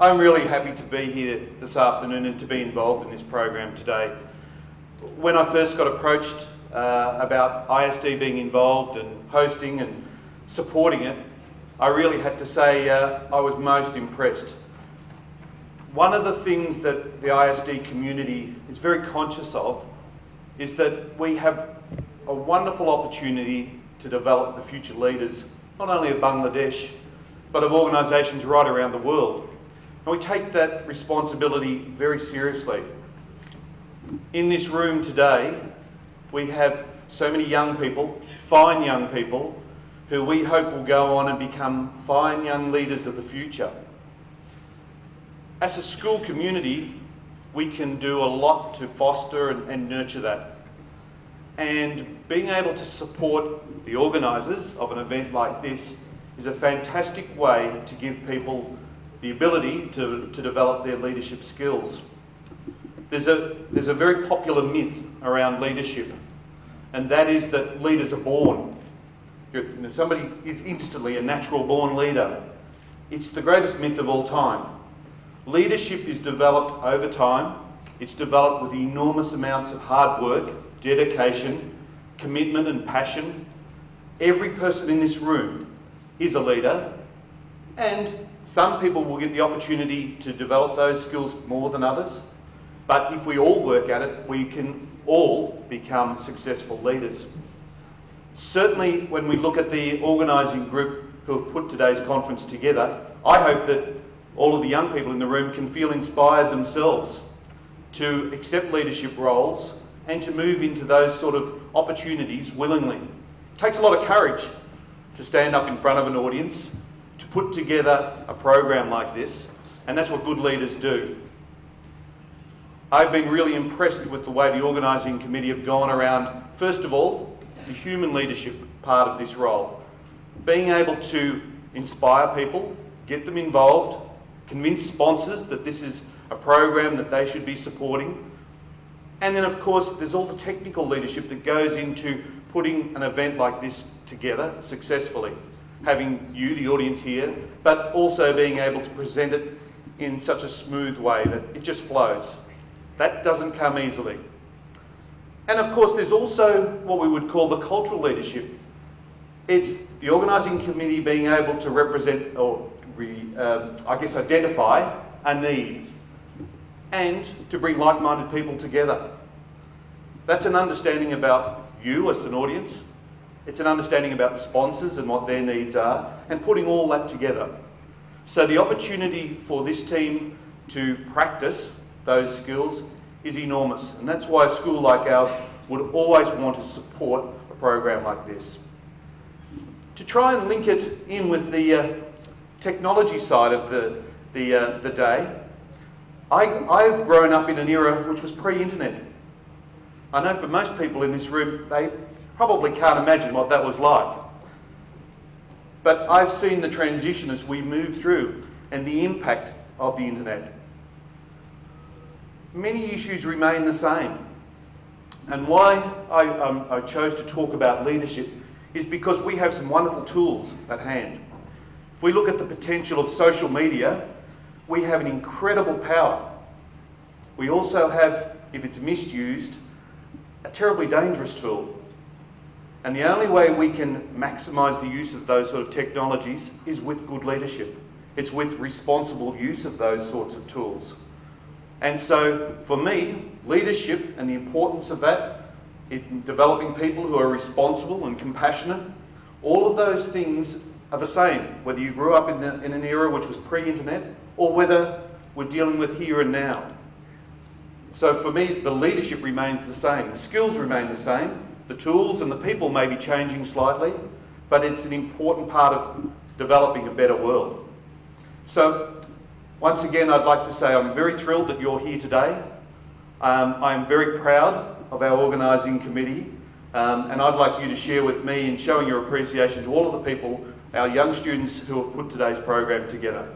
I'm really happy to be here this afternoon and to be involved in this program today. When I first got approached about ISD being involved and hosting and supporting it, I really had to say I was most impressed. One of the things that the ISD community is very conscious of is that we have a wonderful opportunity to develop the future leaders, not only of Bangladesh, but of organisations right around the world. And we take that responsibility very seriously. In this room today, we have so many young people, fine young people, who we hope will go on and become fine young leaders of the future. As a school community, we can do a lot to foster and nurture that. And being able to support the organisers of an event like this is a fantastic way to give people the ability to develop their leadership skills. There's a very popular myth around leadership, and that is that leaders are born. Somebody is instantly a natural born leader. It's the greatest myth of all time. Leadership is developed over time. It's developed with enormous amounts of hard work, dedication, commitment and passion. Every person in this room is a leader, and some people will get the opportunity to develop those skills more than others. But if we all work at it, we can all become successful leaders. Certainly when we look at the organising group who have put today's conference together, I hope that all of the young people in the room can feel inspired themselves to accept leadership roles and to move into those sort of opportunities willingly. It takes a lot of courage to stand up in front of an audience, to put together a program like this, and that's what good leaders do. I've been really impressed with the way the organising committee have gone around, first of all, the human leadership part of this role. Being able to inspire people, get them involved, convince sponsors that this is a program that they should be supporting. And then of course there's all the technical leadership that goes into putting an event like this together successfully. Having you, the audience here, but also being able to present it in such a smooth way that it just flows. That doesn't come easily. And of course there's also what we would call the cultural leadership. It's the organising committee being able to represent or identify a need and to bring like-minded people together. That's an understanding about you as an audience. It's an understanding about the sponsors and what their needs are, and putting all that together. So the opportunity for this team to practice those skills is enormous, and that's why a school like ours would always want to support a program like this. To try and link it in with the technology side of the day, I've grown up in an era which was pre-internet. I know for most people in this room, they probably can't imagine what that was like. But I've seen the transition as we move through and the impact of the internet. Many issues remain the same. And why I chose to talk about leadership is because we have some wonderful tools at hand. If we look at the potential of social media, we have an incredible power. We also have, if it's misused, a terribly dangerous tool. And the only way we can maximise the use of those sort of technologies is with good leadership. It's with responsible use of those sorts of tools. And so, for me, leadership and the importance of that in developing people who are responsible and compassionate, all of those things are the same, whether you grew up in an era which was pre-internet or whether we're dealing with here and now. So for me, the leadership remains the same, the skills remain the same, the tools and the people may be changing slightly, but it's an important part of developing a better world. So once again, I'd like to say I'm very thrilled that you're here today. I'm very proud of our organising committee, and I'd like you to share with me in showing your appreciation to all of the people, our young students who have put today's program together.